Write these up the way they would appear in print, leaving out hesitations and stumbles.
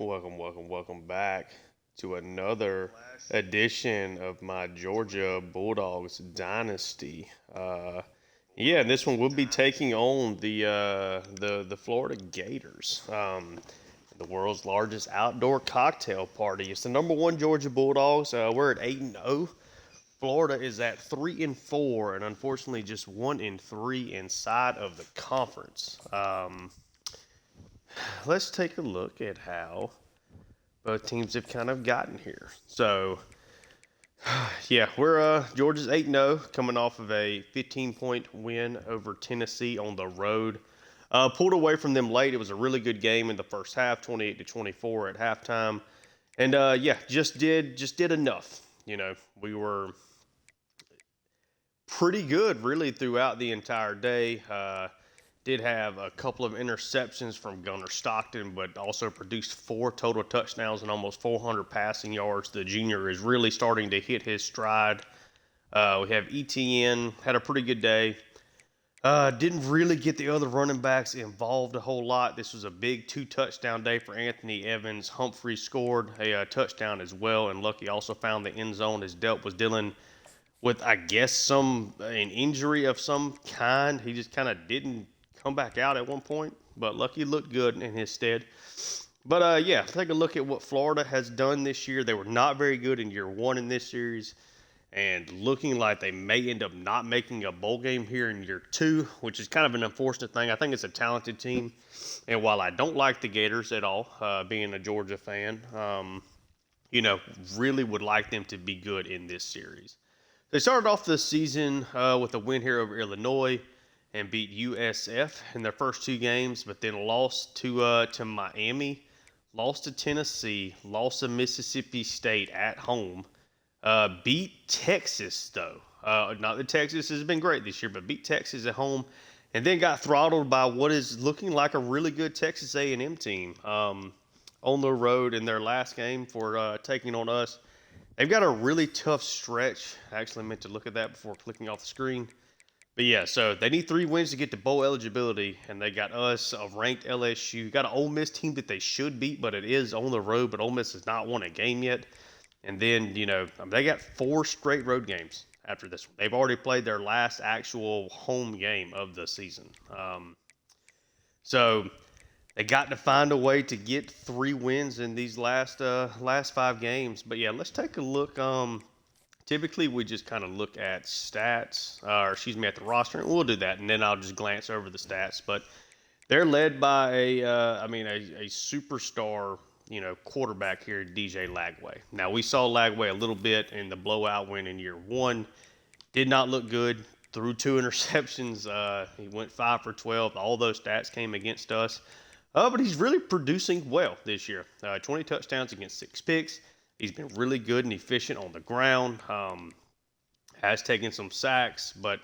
Welcome back to another edition of my Georgia Bulldogs Dynasty. Yeah, this one will be taking on the Florida Gators, the world's largest outdoor cocktail party. It's the number one Georgia Bulldogs. We're at 8-0. Florida is at 3-4, and unfortunately just 1-3 inside of the conference. Let's take a look at how both teams have kind of gotten here. So, yeah, we're Georgia's 8-0, coming off of a 15-point win over Tennessee on the road. Pulled away from them late. It was a really good game in the first half, 28-24 at halftime, and yeah, just did enough. We were pretty good really throughout the entire day. Did have a couple of interceptions from Gunnar Stockton, but also produced 4 total touchdowns and almost 400 passing yards. The junior is really starting to hit his stride. We have ETN, had a pretty good day. Didn't really get the other running backs involved a whole lot. This was a big 2-touchdown day for Anthony Evans. Humphrey scored a touchdown as well, and Lucky also found the end zone as Delp was dealing with, I guess, an injury of some kind. He just kind of didn't come back out at one point, but Lucky looked good in his stead. But yeah, take a look at what Florida has done this year. They were not very good in year one in this series, and looking like they may end up not making a bowl game here in year two, which is kind of an unfortunate thing. I think it's a talented team, and while I don't like the Gators at all, being a Georgia fan, really would like them to be good in this series. They started off the season with a win here over Illinois and beat USF in their first 2 games, but then lost to Miami, lost to Tennessee, lost to Mississippi State at home, beat Texas though. Not that Texas has been great this year, but beat Texas at home, and then got throttled by what is looking like a really good Texas A&M team on the road in their last game for taking on us. They've got a really tough stretch. I actually meant to look at that before clicking off the screen. But yeah, so they need 3 wins to get to bowl eligibility, and they got us, a ranked LSU. Got an Ole Miss team that they should beat, but it is on the road, but Ole Miss has not won a game yet. And then, they got 4 straight road games after this one. They've already played their last actual home game of the season. So they got to find a way to get 3 wins in these last 5 games. But yeah, let's take a look. Typically, we just kind of look at stats, at the roster, and we'll do that, and then I'll just glance over the stats. But they're led by a superstar, quarterback here, DJ Lagway. Now, we saw Lagway a little bit in the blowout win in year 1. Did not look good. Threw 2 interceptions. He went 5 for 12. All those stats came against us. But he's really producing well this year. 20 touchdowns against 6 picks. He's been really good and efficient on the ground. Has taken some sacks, but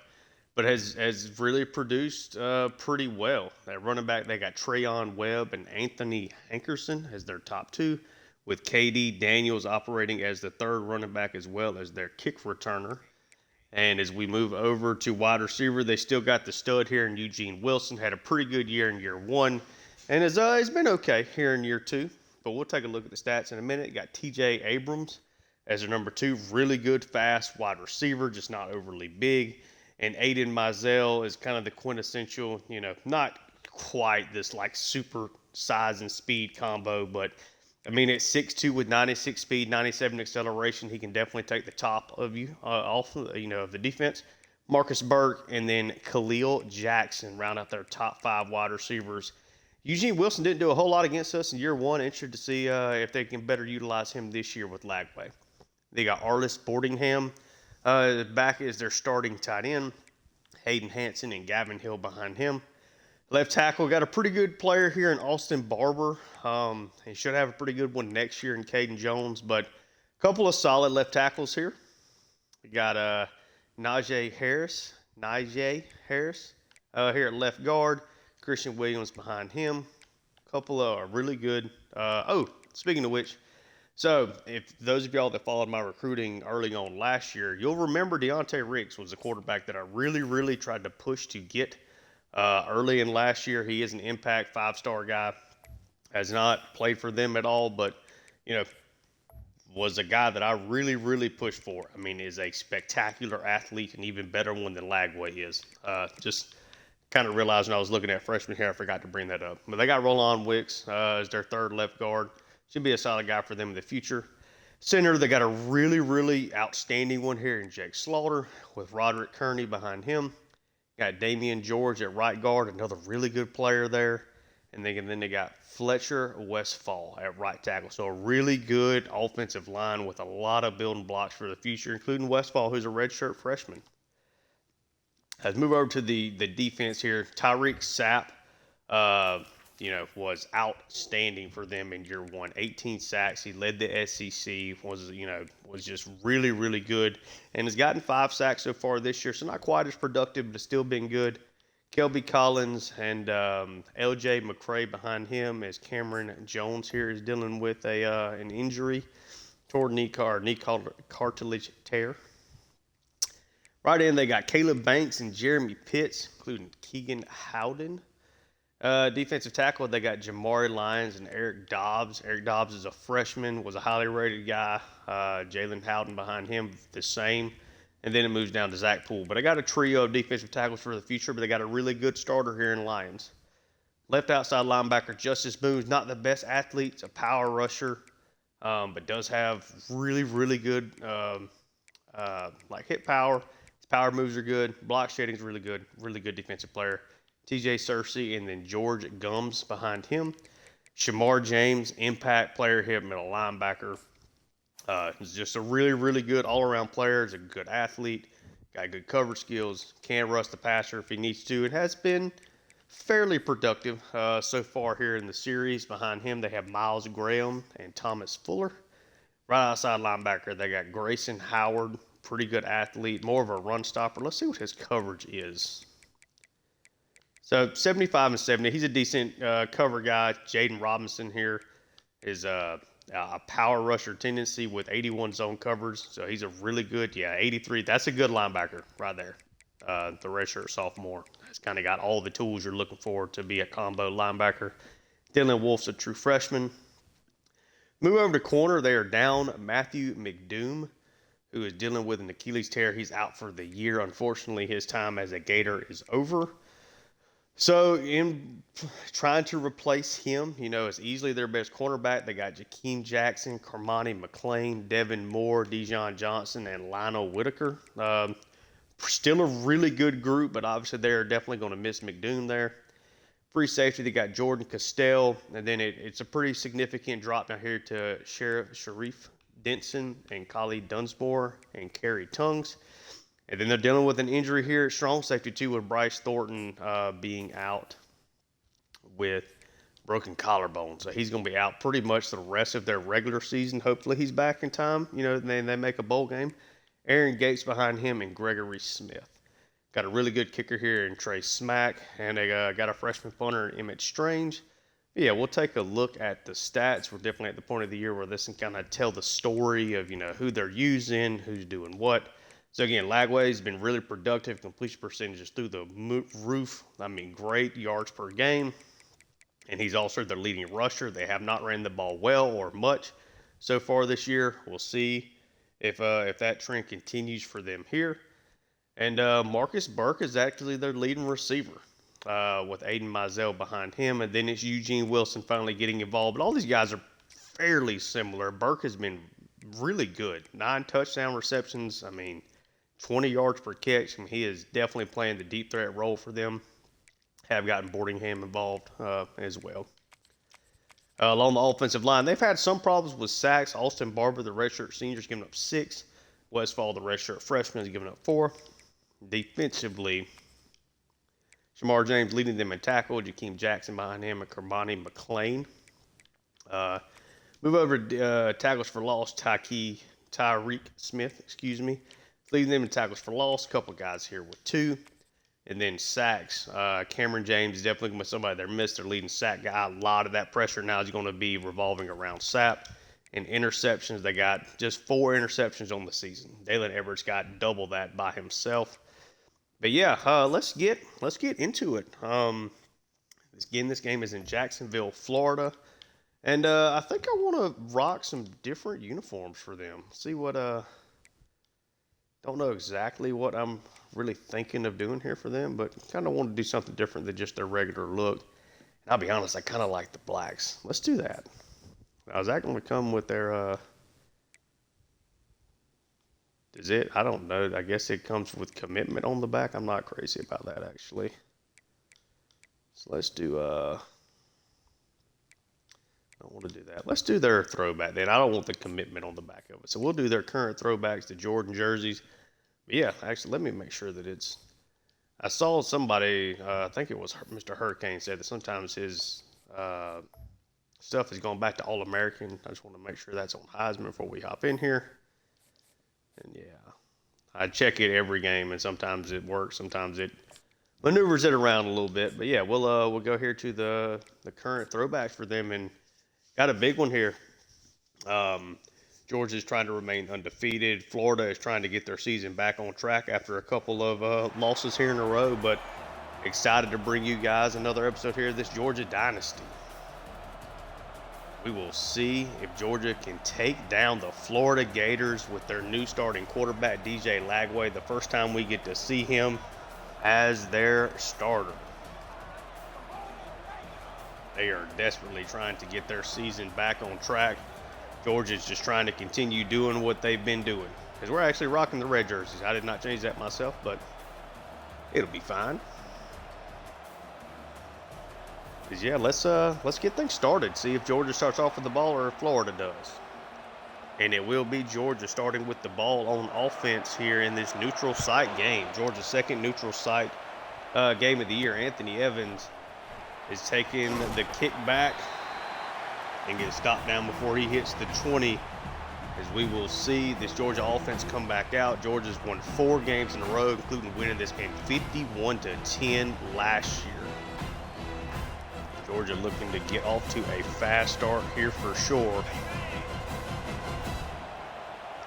has really produced pretty well. That running back, they got Trayon Webb and Anthony Hankerson as their top 2, with KD Daniels operating as the 3rd running back as well as their kick returner. And as we move over to wide receiver, they still got the stud here in Eugene Wilson. Had a pretty good year in year 1, and has been okay here in year 2. But we'll take a look at the stats in a minute. Got TJ Abrams as their number 2. Really good, fast wide receiver, just not overly big. And Aiden Mizell is kind of the quintessential, not quite this like super size and speed combo, but at 6'2" with 96 speed, 97 acceleration, he can definitely take the top of you off of the defense. Marcus Burke and then Khalil Jackson round out their top 5 wide receivers. Eugene Wilson didn't do a whole lot against us in year 1. Interested to see if they can better utilize him this year with Lagway. They got Arliss Boardingham back as their starting tight end. Hayden Hanson and Gavin Hill behind him. Left tackle, got a pretty good player here in Austin Barber. He should have a pretty good one next year in Caden Jones, but a couple of solid left tackles here. We got Najee Harris here at left guard. Christian Williams behind him. A couple of really good. Speaking of which, so if those of y'all that followed my recruiting early on last year, you'll remember Deontay Ricks was a quarterback that I really, really tried to push to get early in last year. He is an impact 5-star guy. Has not played for them at all, but you know, was a guy that I really, really pushed for. I mean, is a spectacular athlete and even better one than Lagway is. Just kind of realized when I was looking at freshman here, I forgot to bring that up. But they got Roland Wicks as their third left guard. Should be a solid guy for them in the future. Center, they got a really, really outstanding one here in Jake Slaughter with Roderick Kearney behind him. Got Damian George at right guard, another really good player there. And then they got Fletcher Westfall at right tackle. So a really good offensive line with a lot of building blocks for the future, including Westfall, who's a redshirt freshman. Let's move over to the defense here. Tyreek Sapp, was outstanding for them in year one. 18 sacks. He led the SEC. Was just really, really good, and has gotten 5 sacks so far this year. So not quite as productive, but still been good. Kelby Collins and L.J. McCray behind him, as Cameron Jones here is dealing with an injury toward knee cartilage tear. Right in, they got Caleb Banks and Jeremy Pitts, including Keegan Howden. Defensive tackle, they got Jamari Lyons and Eric Dobbs. Eric Dobbs is a freshman, was a highly rated guy. Jalen Howden behind him, the same. And then it moves down to Zach Poole. But I got a trio of defensive tackles for the future, but they got a really good starter here in Lyons. Left outside linebacker, Justice Boone's not the best athlete. It's a power rusher, but does have really, really good hit power. His power moves are good. Block shedding is really good defensive player. TJ Searcy and then George Gums behind him. Shamar James, impact player here, middle linebacker. He's just a really, really good all-around player. He's a good athlete, got good coverage skills, can rush the passer if he needs to. It has been fairly productive so far here in the series. Behind him, they have Miles Graham and Thomas Fuller. Right outside linebacker, they got Grayson Howard, pretty good athlete, more of a run stopper. Let's see what his coverage is. So 75 and 70, he's a decent cover guy. Jaden Robinson here is a power rusher tendency with 81 zone coverage. So he's a really good, 83. That's a good linebacker right there. The redshirt sophomore has kind of got all the tools you're looking for to be a combo linebacker. Dylan Wolf's a true freshman. Move over to corner. They are down Matthew McDoom, who is dealing with an Achilles tear. He's out for the year. Unfortunately, his time as a Gator is over. So in trying to replace him, it's easily their best cornerback. They got Jakeem Jackson, Carmani McClain, Devin Moore, Dijon Johnson, and Lionel Whitaker. Still a really good group, but obviously they're definitely going to miss McDoom there. Free safety, they got Jordan Castell, and then it's a pretty significant drop down here to Sharif Denson and Khalid Dunsmore and Kerry Tongues. And then they're dealing with an injury here at strong safety too, with Bryce Thornton being out with broken collarbone. So he's going to be out pretty much the rest of their regular season. Hopefully he's back in time, they make a bowl game. Aaron Gates behind him and Gregory Smith. Got a really good kicker here in Trey Smack, and they got a freshman punter, Emmett Strange. But yeah, we'll take a look at the stats. We're definitely at the point of the year where this can kind of tell the story of, who they're using, who's doing what. So again, Lagway's been really productive. Completion percentages through the roof. I mean, great yards per game. And he's also their leading rusher. They have not ran the ball well or much so far this year. We'll see if that trend continues for them here. And Marcus Burke is actually their leading receiver with Aiden Mizell behind him. And then it's Eugene Wilson finally getting involved. But all these guys are fairly similar. Burke has been really good. 9 touchdown receptions. 20 yards per catch, and he is definitely playing the deep threat role for them. Have gotten Boardingham involved as well. Along the offensive line, they've had some problems with sacks. Austin Barber, the redshirt senior, is giving up 6. Westfall, the redshirt freshman, is giving up 4. Defensively, Shamar James leading them in tackle. Jakeem Jackson behind him and Kermani McClain. Move over to tackles for loss. Tyreek Smith, leading them in tackles for loss. A couple of guys here with 2. And then sacks. Cameron James is definitely going to be somebody they're missed. Their leading sack guy. A lot of that pressure now is going to be revolving around Sapp. And interceptions, they got just 4 interceptions on the season. Dalen Everett's got double that by himself. But yeah, let's get into it. Again, this game is in Jacksonville, Florida. And I think I want to rock some different uniforms for them. See what don't know exactly what I'm really thinking of doing here for them, but kind of want to do something different than just their regular look. And I'll be honest, I kind of like the blacks. Let's do that. Now, is that going to come with their is it? I don't know. I guess it comes with commitment on the back. I'm not crazy about that, actually. So let's do, I don't want to do that. Let's do their throwback then. I don't want the commitment on the back of it. So we'll do their current throwbacks, the Jordan jerseys. But yeah, actually, let me make sure that it's, I saw somebody, I think it was Mr. Hurricane, said that sometimes his stuff is going back to All-American. I just want to make sure that's on Heisman before we hop in here. And yeah, I check it every game, and sometimes it works, sometimes it maneuvers it around a little bit. But yeah, we'll go here to the current throwbacks for them, and got a big one here. Georgia's trying to remain undefeated. Florida is trying to get their season back on track after a couple of losses here in a row. But excited to bring you guys another episode here of this Georgia Dynasty. We will see if Georgia can take down the Florida Gators with their new starting quarterback, DJ Lagway. The first time we get to see him as their starter. They are desperately trying to get their season back on track. Georgia's just trying to continue doing what they've been doing. Because we're actually rocking the red jerseys. I did not change that myself, but it'll be fine. Because yeah, let's get things started. See if Georgia starts off with the ball or if Florida does. And it will be Georgia starting with the ball on offense here in this neutral site game. Georgia's second neutral site game of the year. Anthony Evans is taking the kick back and gets stopped down before he hits the 20. As we will see this Georgia offense come back out. Georgia's won 4 games in a row, including winning this game 51-10 last year. Georgia looking to get off to a fast start here for sure.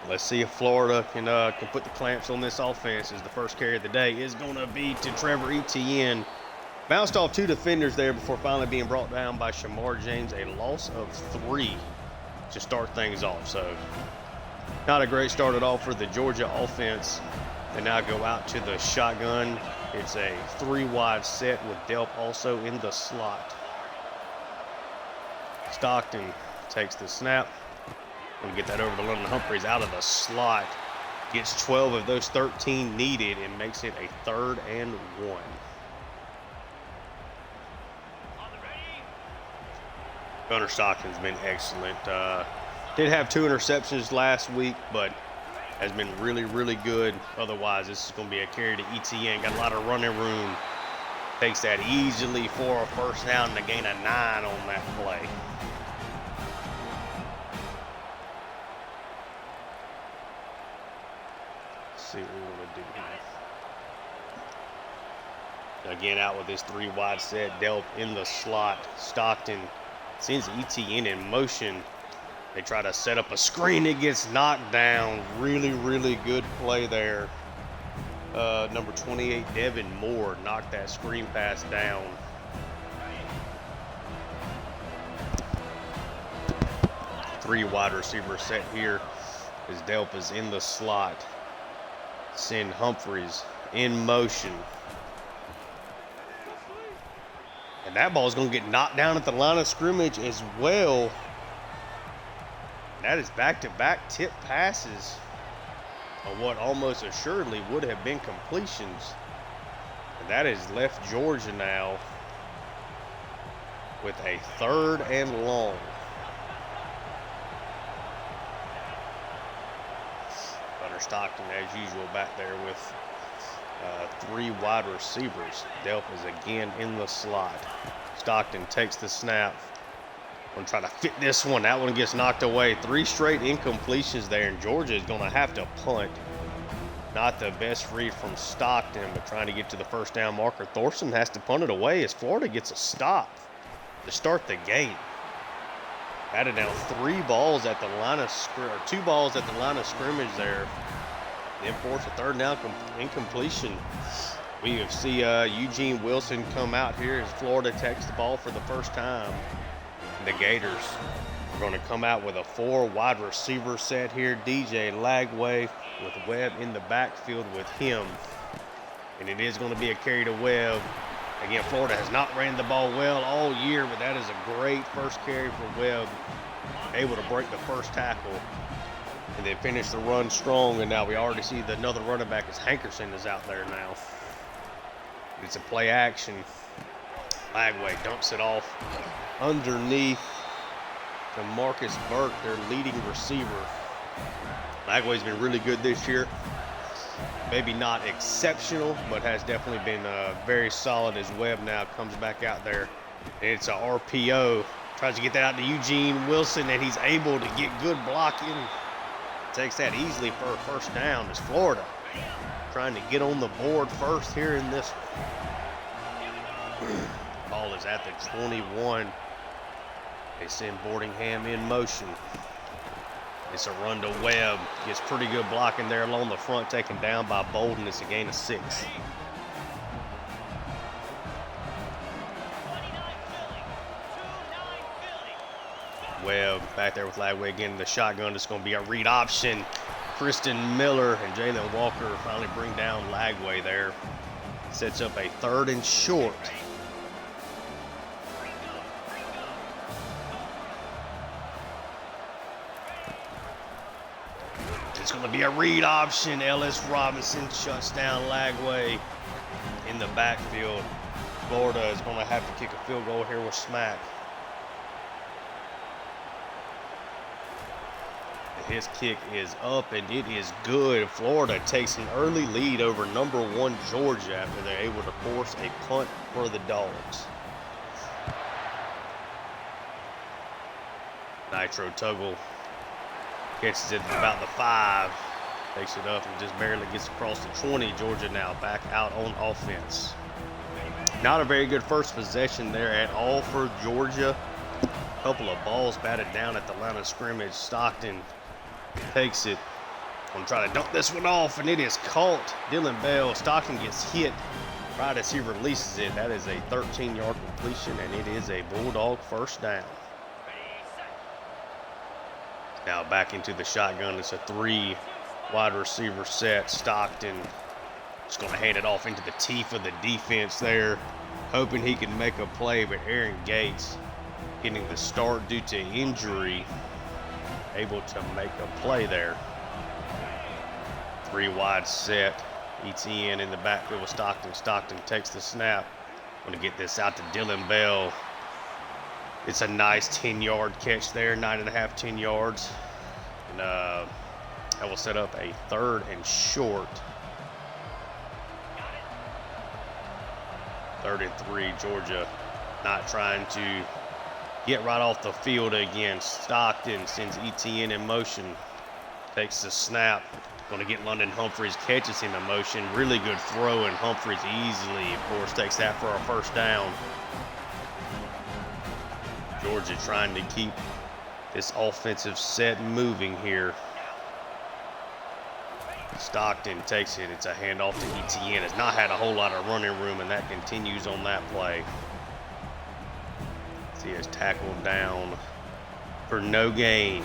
Let's see if Florida can put the clamps on this offense, as the first carry of the day is going to be to Trevor Etienne. Bounced off 2 defenders there before finally being brought down by Shamar James. A loss of 3 to start things off. So not a great start at all for the Georgia offense. They now go out to the shotgun. It's a 3-wide set with Delp also in the slot. Stockton takes the snap. Going to get that over to London Humphreys out of the slot. Gets 12 of those 13 needed and makes it a 3rd and 1. Gunnar Stockton's been excellent. Did have 2 interceptions last week, but has been really, really good. Otherwise, this is going to be a carry to Etienne. Got a lot of running room. Takes that easily for a first down and a gain of 9 on that play. Let's see what we want to do here. Again, out with this 3-wide set. Delp in the slot. Stockton sends Etienne in motion. They try to set up a screen. It gets knocked down. Really, really good play there. Number 28, Devin Moore, knocked that screen pass down. Three wide receiver set here as Delp is in the slot. Send Humphreys in motion. And that ball is going to get knocked down at the line of scrimmage as well. That is back-to-back tip passes on what almost assuredly would have been completions. And that has left Georgia now with a 3rd and long. Gunnar Stockton, as usual, back there with 3 wide receivers. Delp is again in the slot. Stockton takes the snap. Going to try to fit this one. That one gets knocked away. 3 straight incompletions there, and Georgia is going to have to punt. Not the best read from Stockton, but trying to get to the first down marker. Thorson has to punt it away as Florida gets a stop to start the game. Added down 3 balls at the line of or 2 balls at the line of scrimmage there. Then force a 3rd down incompletion. We see Eugene Wilson come out here as Florida takes the ball for the first time. the Gators are going to come out with a 4 wide receiver set here. DJ Lagway with Webb in the backfield with him. And it is going to be a carry to Webb. Again, Florida has not ran the ball well all year, but that is a great first carry for Webb. Able to break the first tackle and then finish the run strong. And now we already see that another running back is Hankerson is out there now. It's a play action. Lagway dumps it off underneath to Marcus Burke, their leading receiver. Lagway's been really good this year. Maybe not exceptional, but has definitely been very solid as Webb now comes back out there. And it's a RPO. Tries to get that out to Eugene Wilson, and he's able to get good blocking. Takes that easily for a first down as Florida trying to get on the board first here in this. Ball is at the 21. They send Boardingham in motion. It's a run to Webb. Gets pretty good blocking there along the front, taken down by Bolden. It's a gain of 6. Webb back there with Lagway again in the shotgun. It's going to be a read option. Kristen Miller and Jalen Walker finally bring down Lagway there. Sets up a 3rd and short. It's going to be a read option. Ellis Robinson shuts down Lagway in the backfield. Florida is going to have to kick a field goal here with Smack. His kick is up, and it is good. Florida takes an early lead over number 1 Georgia after they're able to force a punt for the Dogs. Nitro Tuggle catches it about the 5. Takes it up and just barely gets across the 20. Georgia now back out on offense. Not a very good first possession there at all for Georgia. A couple of balls batted down at the line of scrimmage. Stockton takes it. Gonna try to dump this one off, and it is caught. Dylan Bell. Stockton gets hit right as he releases it. That is a 13-yard completion, and it is a Bulldog first down. Now back into the shotgun. It's a 3 wide receiver set. Stockton just going to hand it off into the teeth of the defense there, hoping he can make a play, but Aaron Gates getting the start due to injury, able to make a play there. 3 wide set. ETN in the backfield with Stockton. Stockton takes the snap. Going to get this out to Dylan Bell. It's a nice 10-yard catch there, 9.5, 10 yards. And that will set up a 3rd and short. 3rd and 3, Georgia not trying to get right off the field again. Stockton sends ETN in motion. Takes the snap. Going to get London Humphreys, catches him in motion. Really good throw, and Humphreys easily, of course, takes that for a first down. Georgia trying to keep this offensive set moving here. Stockton takes it. It's a handoff to ETN. Has not had a whole lot of running room, and that continues on that play. He is tackled down for no gain.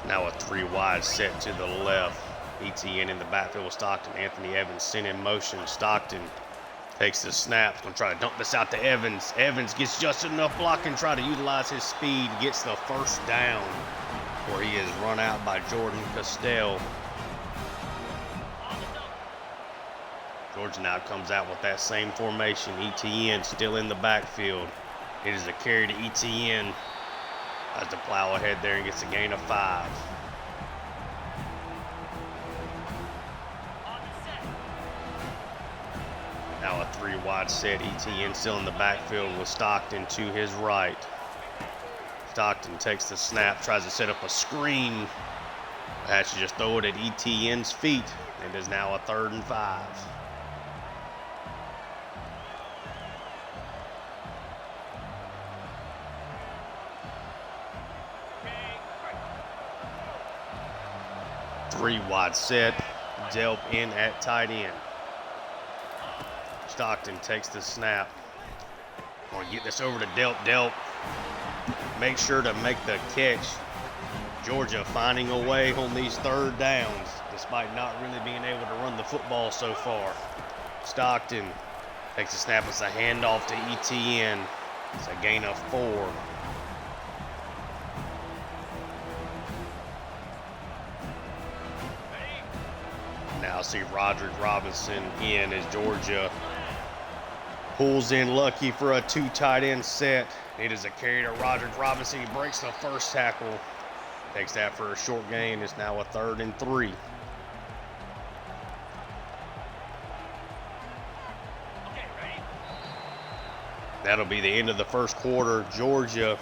Now a 3 wide set to the left. ETN in the backfield with Stockton. Anthony Evans sent in motion. Stockton takes the snap. Going to try to dump this out to Evans. Evans gets just enough blocking, try to utilize his speed. Gets the first down where he is run out by Jordan Castell. Georgia now comes out with that same formation. ETN still in the backfield. It is a carry to ETN. Has to plow ahead there and gets a gain of 5. Now a 3 wide set. ETN still in the backfield with Stockton to his right. Stockton takes the snap, tries to set up a screen. Has to just throw it at ETN's feet. It is now a 3rd and 5. Three wide set. Delp in at tight end. Stockton takes the snap. Going to get this over to Delp. Delp make sure to make the catch. Georgia finding a way on these third downs, despite not really being able to run the football so far. Stockton takes the snap. It's a handoff to ETN. It's a gain of 4. Now see Roderick Robinson in as Georgia pulls in Lucky for a 2 tight end set. It is a carry to Roderick Robinson. He breaks the first tackle. Takes that for a short gain. It's now a 3rd and 3. That'll be the end of the first quarter. Georgia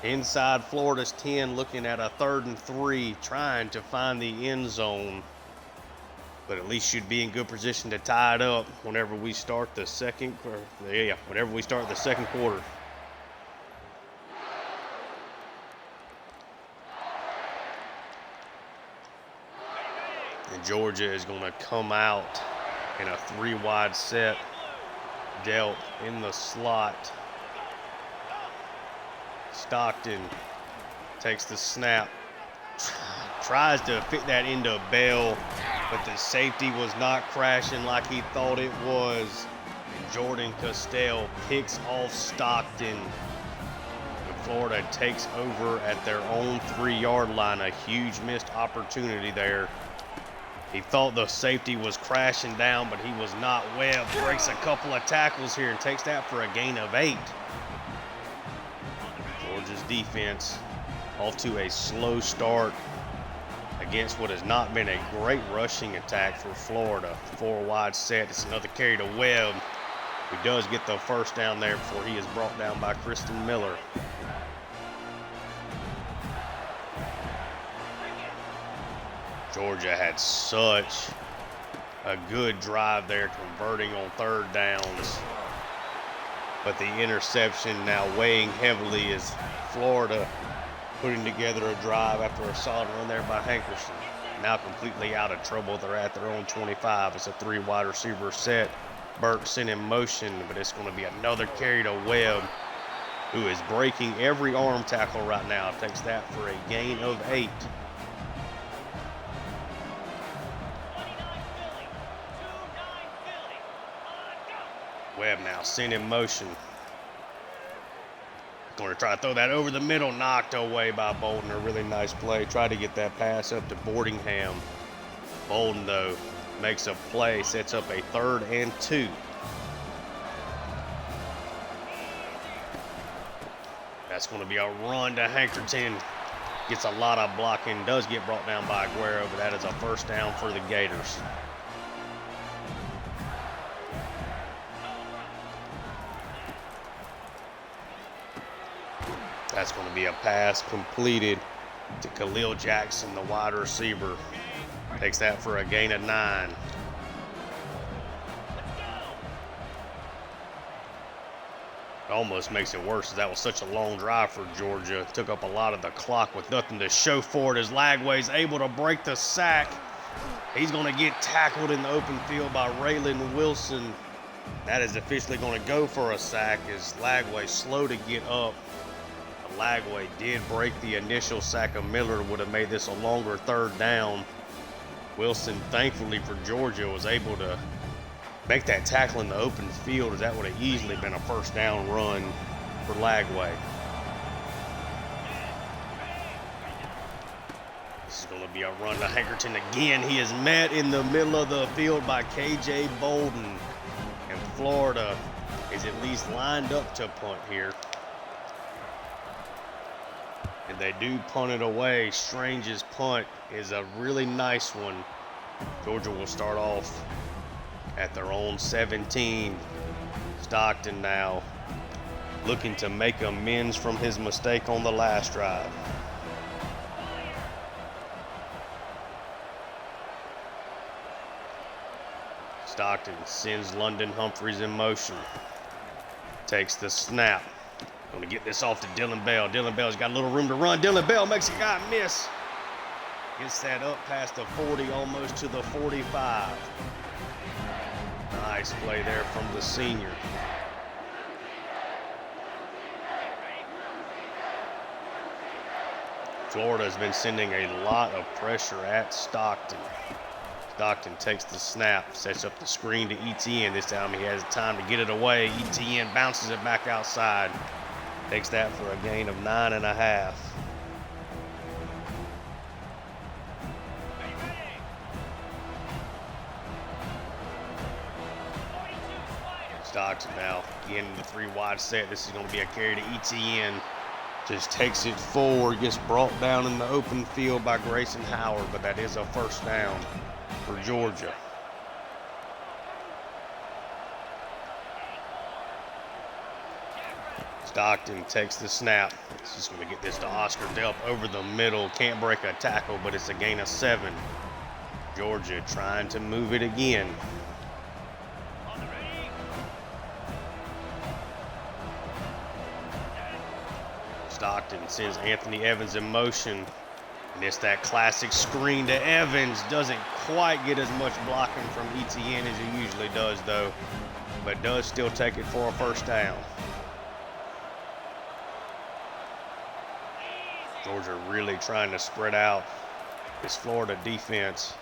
inside Florida's 10, looking at a 3rd and 3, trying to find the end zone. But at least should be in good position to tie it up whenever we start the second quarter. And Georgia is going to come out in a 3-wide set. Delp in the slot. Stockton takes the snap. Tries to fit that into Bell, but the safety was not crashing like he thought it was. And Jordan Castell picks off Stockton. And Florida takes over at their own 3-yard line. A huge missed opportunity there. He thought the safety was crashing down, but he was not. Webb breaks a couple of tackles here and takes that for a gain of 8. Georgia's defense off to a slow start against what has not been a great rushing attack for Florida. 4-wide set. It's another carry to Webb, who does get the first down there before he is brought down by Kristen Miller. Georgia had such a good drive there, converting on 3rd downs. But the interception now weighing heavily as Florida putting together a drive after a solid run there by Hankerson. Now completely out of trouble. They're at their own 25. It's a 3-wide receiver set. Burks in motion, but it's going to be another carry to Webb, who is breaking every arm tackle right now. Takes that for a gain of 8. Webb now sent in motion. Going to try to throw that over the middle, knocked away by Bolden. A really nice play. Tried to get that pass up to Boardingham. Bolden, though, makes a play, sets up a 3rd and 2. That's going to be a run to Hankerton. Gets a lot of blocking. Does get brought down by Aguero, but that is a 1st down for the Gators. That's going to be a pass completed to Khalil Jackson, the wide receiver. Takes that for a gain of 9. It almost makes it worse, as that was such a long drive for Georgia. Took up a lot of the clock with nothing to show for it, as Lagway's able to break the sack. He's going to get tackled in the open field by Raylan Wilson. That is officially going to go for a sack, as Lagway slow to get up. Lagway did break the initial sack of Miller, would have made this a longer 3rd down. Wilson, thankfully for Georgia, was able to make that tackle in the open field, as that would have easily been a 1st down run for Lagway. This is going to be a run to Hankerton again. He is met in the middle of the field by KJ Bolden, and Florida is at least lined up to punt here. And they do punt it away. Strange's punt is a really nice one. Georgia will start off at their own 17. Stockton now looking to make amends from his mistake on the last drive. Stockton sends London Humphreys in motion. Takes the snap. Going to get this off to Dylan Bell. Dylan Bell's got a little room to run. Dylan Bell makes a guy miss. Gets that up past the 40, almost to the 45. Nice Nice play there from the senior. Florida has been sending a lot of pressure at Stockton. Stockton takes the snap, sets up the screen to ETN. This time he has time to get it away. ETN bounces it back outside. Takes that for a gain of 9.5. Stockton now again in the 3 wide set. This is going to be a carry to ETN. Just takes it forward, gets brought down in the open field by Grayson Howard, but that is a first down for Georgia. Stockton takes the snap. He's just going to get this to Oscar Delp over the middle. Can't break a tackle, but it's a gain of 7. Georgia trying to move it again. Stockton sends Anthony Evans in motion, and it's that classic screen to Evans. Doesn't quite get as much blocking from ETN as he usually does, though, but does still take it for a first down. Georgia really trying to spread out this Florida defense.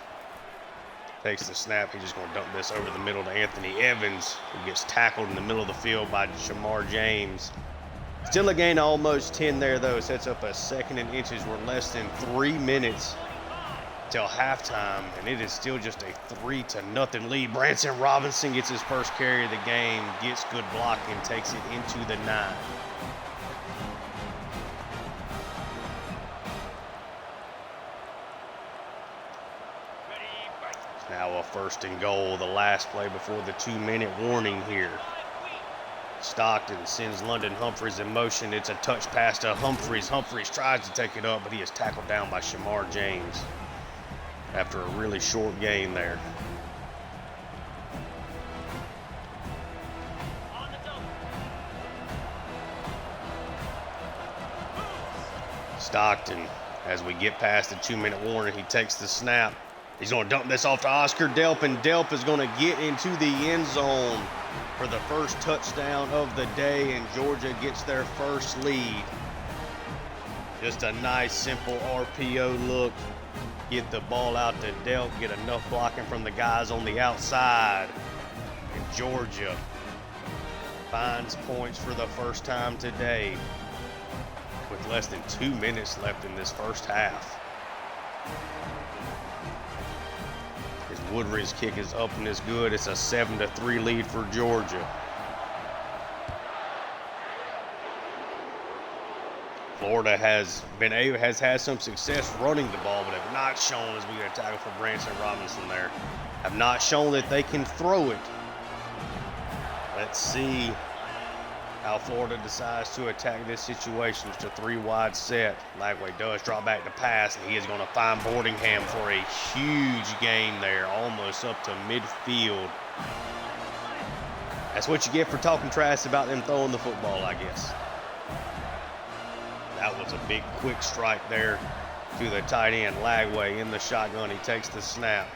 Takes the snap. He's just going to dump this over the middle to Anthony Evans, who gets tackled in the middle of the field by Shamar James. Still a gain of almost 10 there, though. Sets up a 2nd and inches. We're less than 3 minutes till halftime, and it is still just a 3-0 lead. Branson Robinson gets his first carry of the game, gets good blocking, takes it into the 9. Now a 1st and goal, the last play before the 2-minute warning here. Stockton sends London Humphreys in motion. It's a touch pass to Humphreys. Humphreys tries to take it up, but he is tackled down by Shamar James after a really short gain there. Stockton, as we get past the 2-minute warning, he takes the snap. He's going to dump this off to Oscar Delp, and Delp is going to get into the end zone for the first touchdown of the day, and Georgia gets their first lead. Just a nice, simple RPO look. Get the ball out to Delp, get enough blocking from the guys on the outside, and Georgia finds points for the first time today with less than 2 minutes left in this first half. Woodridge's kick is up and is good. It's a 7-3 lead for Georgia. Florida has had some success running the ball, but have not shown, as we get a tackle for Branson Robinson there, have not shown that they can throw it. Let's see how Florida decides to attack this situation. It's a 3 wide set. Lagway does drop back to pass, and he is going to find Boardingham for a huge gain there, almost up to midfield. That's what you get for talking trash about them throwing the football, I guess. That was a big, quick strike there to the tight end. Lagway in the shotgun. He takes the snap.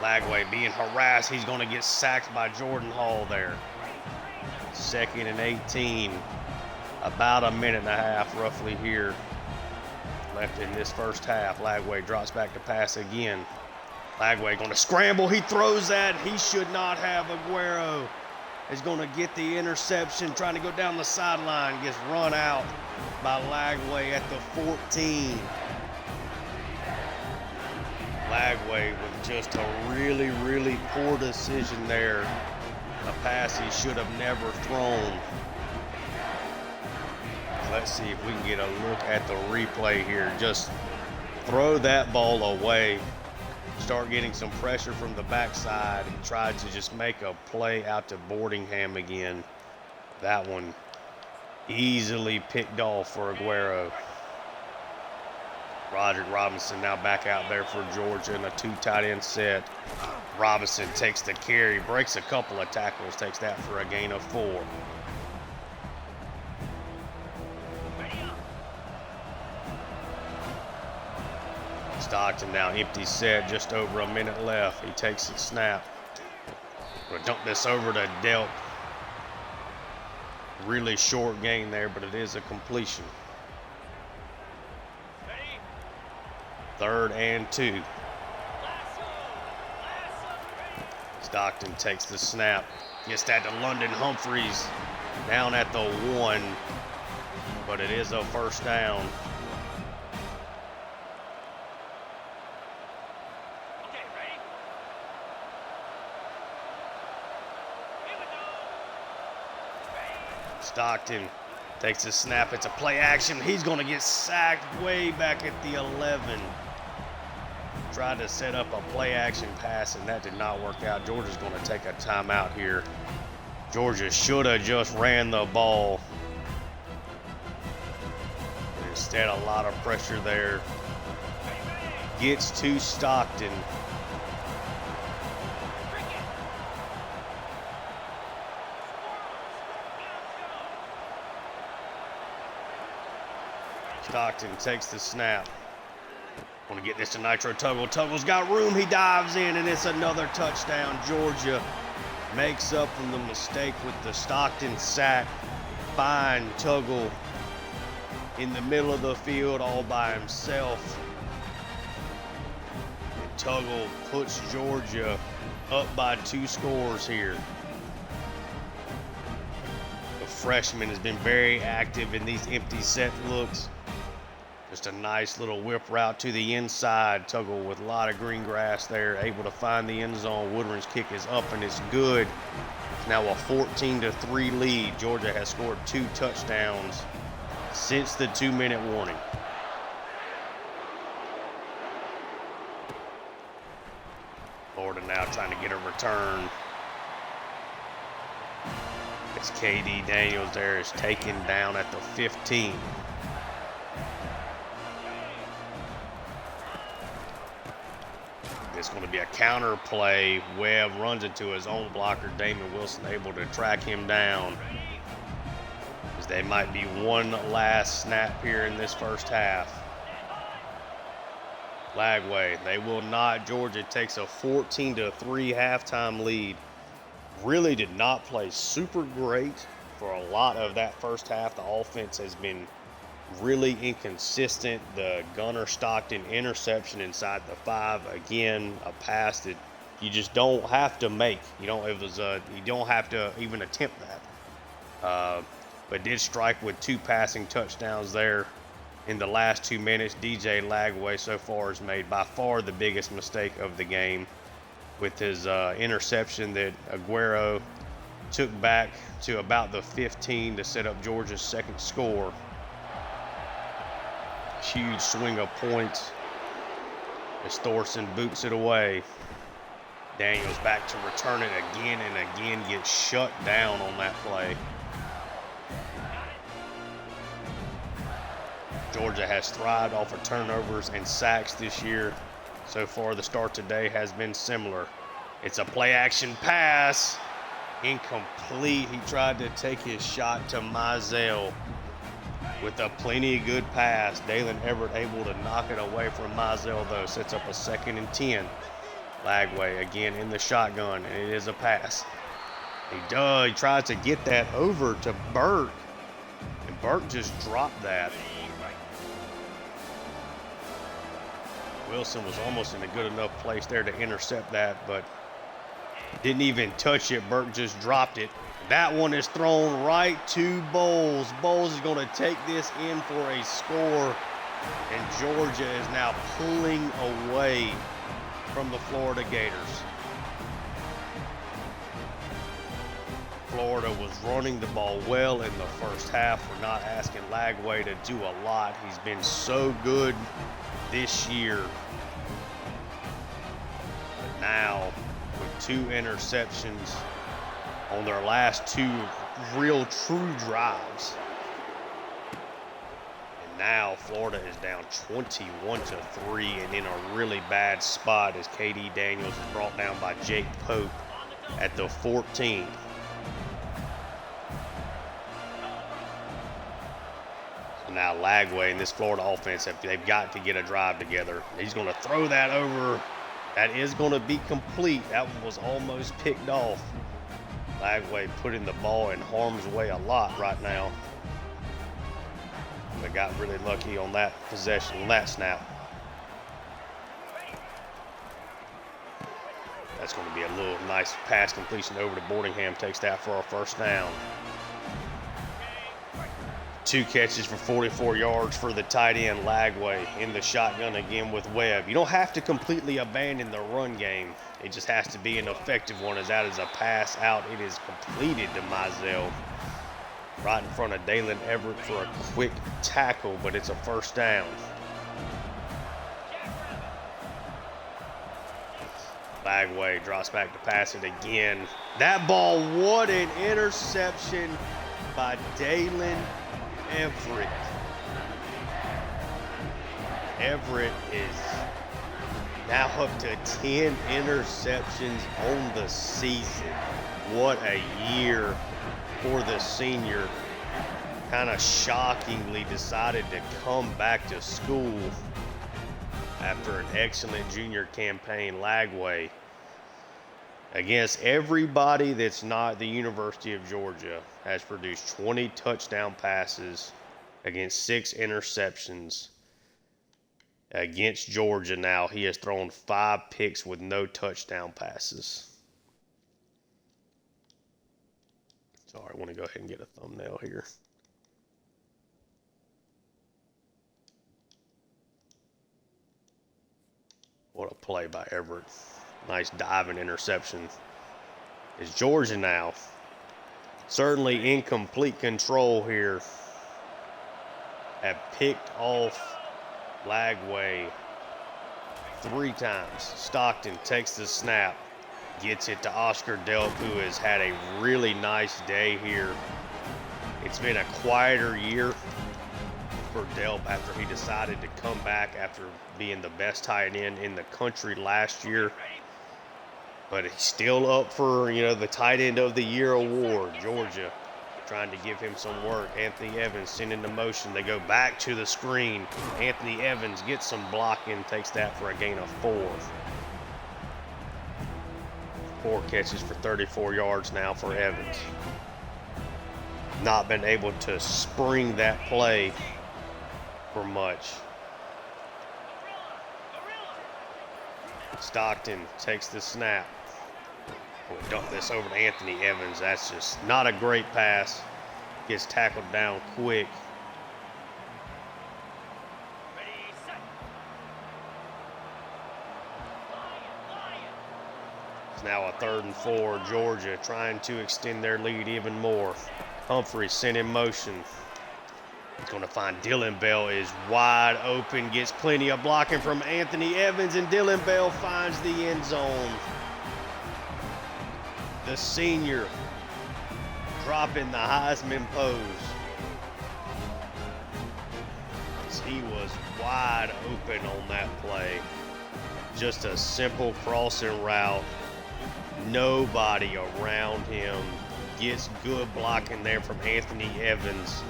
Lagway being harassed. He's going to get sacked by Jordan Hall there. 2nd and 18. About a minute and a half roughly here left in this first half. Lagway drops back to pass again. Lagway going to scramble. He throws that. He should not have. Aguero is going to get the interception, trying to go down the sideline. Gets run out by Lagway at the 14. Lagway with just a really, really poor decision there. A pass he should have never thrown. Let's see if we can get a look at the replay here. Just throw that ball away. Start getting some pressure from the backside. He tried to just make a play out to Boardingham again. That one easily picked off for Aguero. Roderick Robinson now back out there for Georgia in a 2 tight end set. Robinson takes the carry, breaks a couple of tackles, takes that for a gain of 4. Stockton now empty set, just over a minute left. He takes the snap. Going to dump this over to Delp. Really short gain there, but it is a completion. 3rd and 2. Stockton takes the snap. Gets that to London Humphreys. Down at the 1. But it is a first down. Stockton takes the snap. It's a play action. He's going to get sacked way back at the 11. Tried to set up a play action pass, and that did not work out. Georgia's going to take a timeout here. Georgia should have just ran the ball. Instead, a lot of pressure there. Gets to Stockton. Stockton takes the snap. Want to get this to Nitro Tuggle. Tuggle's got room. He dives in, and it's another touchdown. Georgia makes up from the mistake with the Stockton sack. Fine Tuggle in the middle of the field all by himself. And Tuggle puts Georgia up by 2 scores here. The freshman has been very active in these empty set looks. Just a nice little whip route to the inside. Tuggle with a lot of green grass there, able to find the end zone. Woodring's kick is up and it's good. It's now a 14-3 lead. Georgia has scored 2 touchdowns since the 2-minute warning. Florida now trying to get a return. It's KD Daniels there is taken down at the 15. It's going to be a counter play. Webb runs into his own blocker. Damon Wilson able to track him down. As they might be one last snap here in this first half. Lagway, they will not. Georgia takes a 14-3 halftime lead. Really did not play super great for a lot of that first half. The offense has been really inconsistent. The Gunner Stockton interception inside the 5, again, a pass that you just don't have to make. You don't have to even attempt that. But did strike with 2 passing touchdowns there in the last 2 minutes. DJ Lagway so far has made by far the biggest mistake of the game with his interception that Aguero took back to about the 15 to set up Georgia's second score. Huge swing of points as Thorson boots it away. Daniels back to return it again and again, gets shut down on that play. Georgia has thrived off of turnovers and sacks this year. So far, the start today has been similar. It's a play action pass. Incomplete. He tried to take his shot to Mizell with a plenty good pass. Dalen Everett able to knock it away from Mizell, though. Sets up a 2nd and 10. Lagway again in the shotgun, and it is a pass. He tries to get that over to Burke, and Burke just dropped that. Wilson was almost in a good enough place there to intercept that, but didn't even touch it. Burke just dropped it. That one is thrown right to Bowles. Bowles is going to take this in for a score, and Georgia is now pulling away from the Florida Gators. Florida was running the ball well in the first half. We're not asking Lagway to do a lot. He's been so good this year. But now, with 2 interceptions on their last 2 real true drives. And now Florida is down 21-3 and in a really bad spot as KD Daniels is brought down by Jake Pope at the 14. So now Lagway and this Florida offense, they've got to get a drive together. He's going to throw that over. That is going to be complete. That one was almost picked off. Lagway putting the ball in harm's way a lot right now. They got really lucky on that possession, on that snap. That's going to be a little nice pass completion over to Boardingham. Takes that for our first down. 2 catches for 44 yards for the tight end Lagway in the shotgun again with Webb. You don't have to completely abandon the run game. It just has to be an effective one, as that is a pass out. It is completed to Mizell right in front of Dalen Everett for a quick tackle, but it's a first down. Lagway drops back to pass it again. That ball, what an interception by Dalen Everett. Everett is now up to 10 interceptions on the season. What a year for the senior. Kind of shockingly decided to come back to school after an excellent junior campaign. Lagway, against everybody that's not the University of Georgia, has produced 20 touchdown passes against 6 interceptions. Against Georgia now, he has thrown 5 picks with no touchdown passes. Sorry, I want to go ahead and get a thumbnail here. What a play by Everett. Nice diving interception. It's Georgia now certainly in complete control here. Have picked off Lagway 3 times. Stockton takes the snap, gets it to Oscar Delp, who has had a really nice day here. It's been a quieter year for Delp after he decided to come back after being the best tight end in the country last year. But he's still up for, the tight end of the year award. Georgia trying to give him some work. Anthony Evans sent into motion. They go back to the screen. Anthony Evans gets some blocking, takes that for a gain of 4. 4 catches for 34 yards now for Evans. Not been able to spring that play for much. Stockton takes the snap. We'll dump this over to Anthony Evans. That's just not a great pass. Gets tackled down quick. It's now a 3rd and 4. Georgia trying to extend their lead even more. Humphreys sent in motion. He's going to find Dylan Bell is wide open. Gets plenty of blocking from Anthony Evans, and Dylan Bell finds the end zone. The senior dropping the Heisman pose. He was wide open on that play. Just a simple crossing route. Nobody around him. Gets good blocking there from Anthony Evans.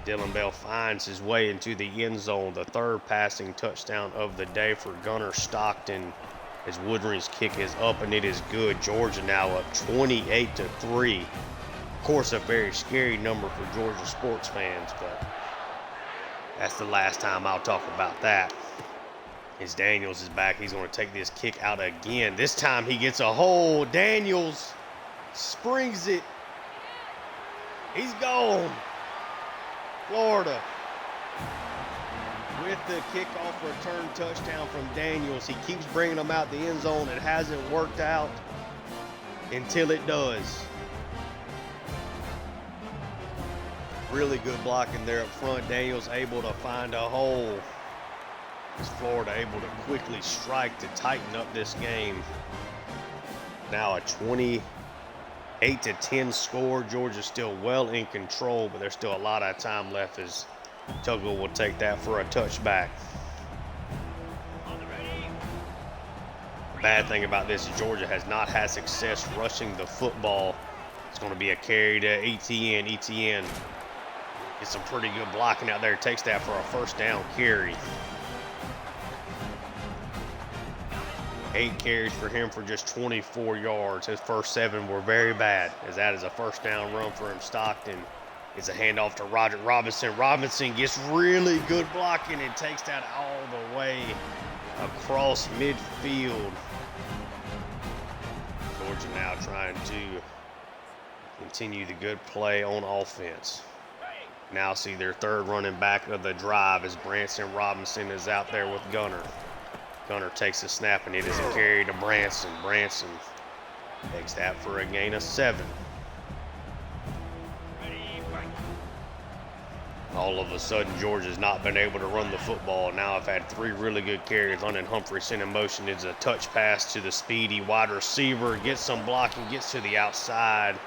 Dylan Bell finds his way into the end zone. The 3rd passing touchdown of the day for Gunnar Stockton, as Woodring's kick is up and it is good. Georgia now up 28-3. Of course, a very scary number for Georgia sports fans, but that's the last time I'll talk about that. As Daniels is back, he's going to take this kick out again. This time he gets a hold. Daniels springs it. He's gone. Florida with the kickoff return touchdown from Daniels. He keeps bringing them out the end zone. It hasn't worked out until it does. Really good blocking there up front. Daniels able to find a hole. Is Florida able to quickly strike to tighten up this game. Now a 28-10 score. Georgia's still well in control, but there's still a lot of time left as Tuggle will take that for a touchback. Bad thing about this is Georgia has not had success rushing the football. It's going to be a carry to Etienne. Etienne gets some pretty good blocking out there. Takes that for a 1st down carry. 8 carries for him for just 24 yards. His first 7 were very bad, as that is a first down run for him. Stockton. It's a handoff to Roger Robinson. Robinson gets really good blocking and takes that all the way across midfield. Georgia now trying to continue the good play on offense. Now see their third running back of the drive as Branson Robinson is out there with Gunner. Gunner takes a snap and it is a carry to Branson. Branson takes that for a gain of 7. All of a sudden, Georgia's not been able to run the football. Now I've had 3 really good carries. London Humphrey sent in motion. It's a touch pass to the speedy wide receiver. Gets some blocking, gets to the outside.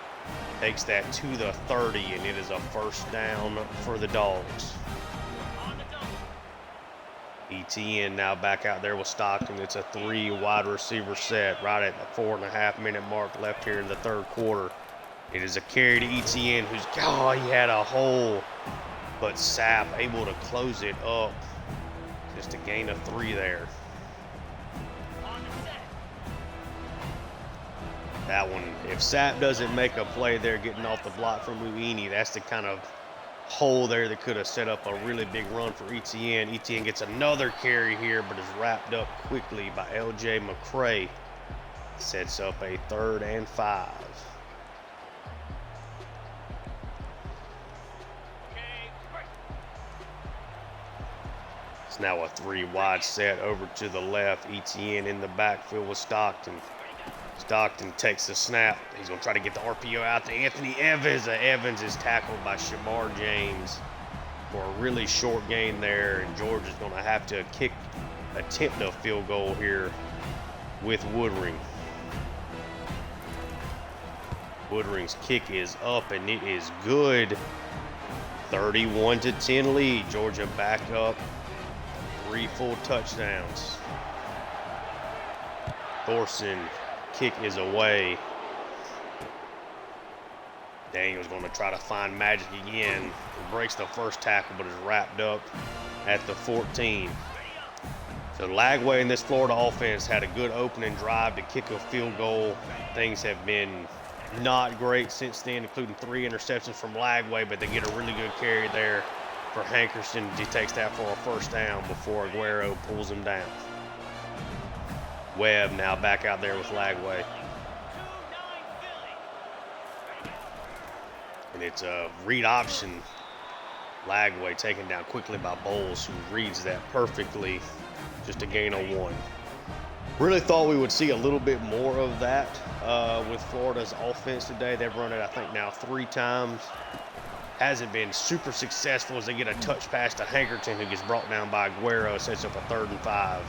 Takes that to the 30, and it is a first down for the Dogs. ETN now back out there with Stockton. It's a 3 wide receiver set right at the 4.5 minute mark left here in the third quarter. It is a carry to ETN, who's, he had a hole. But Sapp able to close it up. Just a gain of 3 there. That one, if Sapp doesn't make a play there getting off the block from Uini, that's the kind of hole there that could have set up a really big run for ETN. ETN gets another carry here, but is wrapped up quickly by LJ McCray. Sets up a 3rd and 5. It's now a 3 wide set over to the left. ETN in the backfield with Stockton. Stockton takes the snap. He's going to try to get the RPO out to Anthony Evans. Evans is tackled by Shamar James for a really short gain there. And Georgia's going to have to attempt a field goal here with Woodring. Woodring's kick is up and it is good. 31-10 lead. Georgia back up. 3 full touchdowns. Thorson kick is away. Daniel's going to try to find magic again. He breaks the first tackle, but is wrapped up at the 14. So Lagway in this Florida offense had a good opening drive to kick a field goal. Things have been not great since then, including 3 interceptions from Lagway, but they get a really good carry there for Hankerson. He takes that for a first down before Aguero pulls him down. Webb now back out there with Lagway. And it's a read option. Lagway taken down quickly by Bowles, who reads that perfectly. Just a gain of 1. Really thought we would see a little bit more of that with Florida's offense today. They've run it, I think, now 3 times. Hasn't been super successful as they get a touch pass to Hankerton, who gets brought down by Aguero, sets up a 3rd and 5.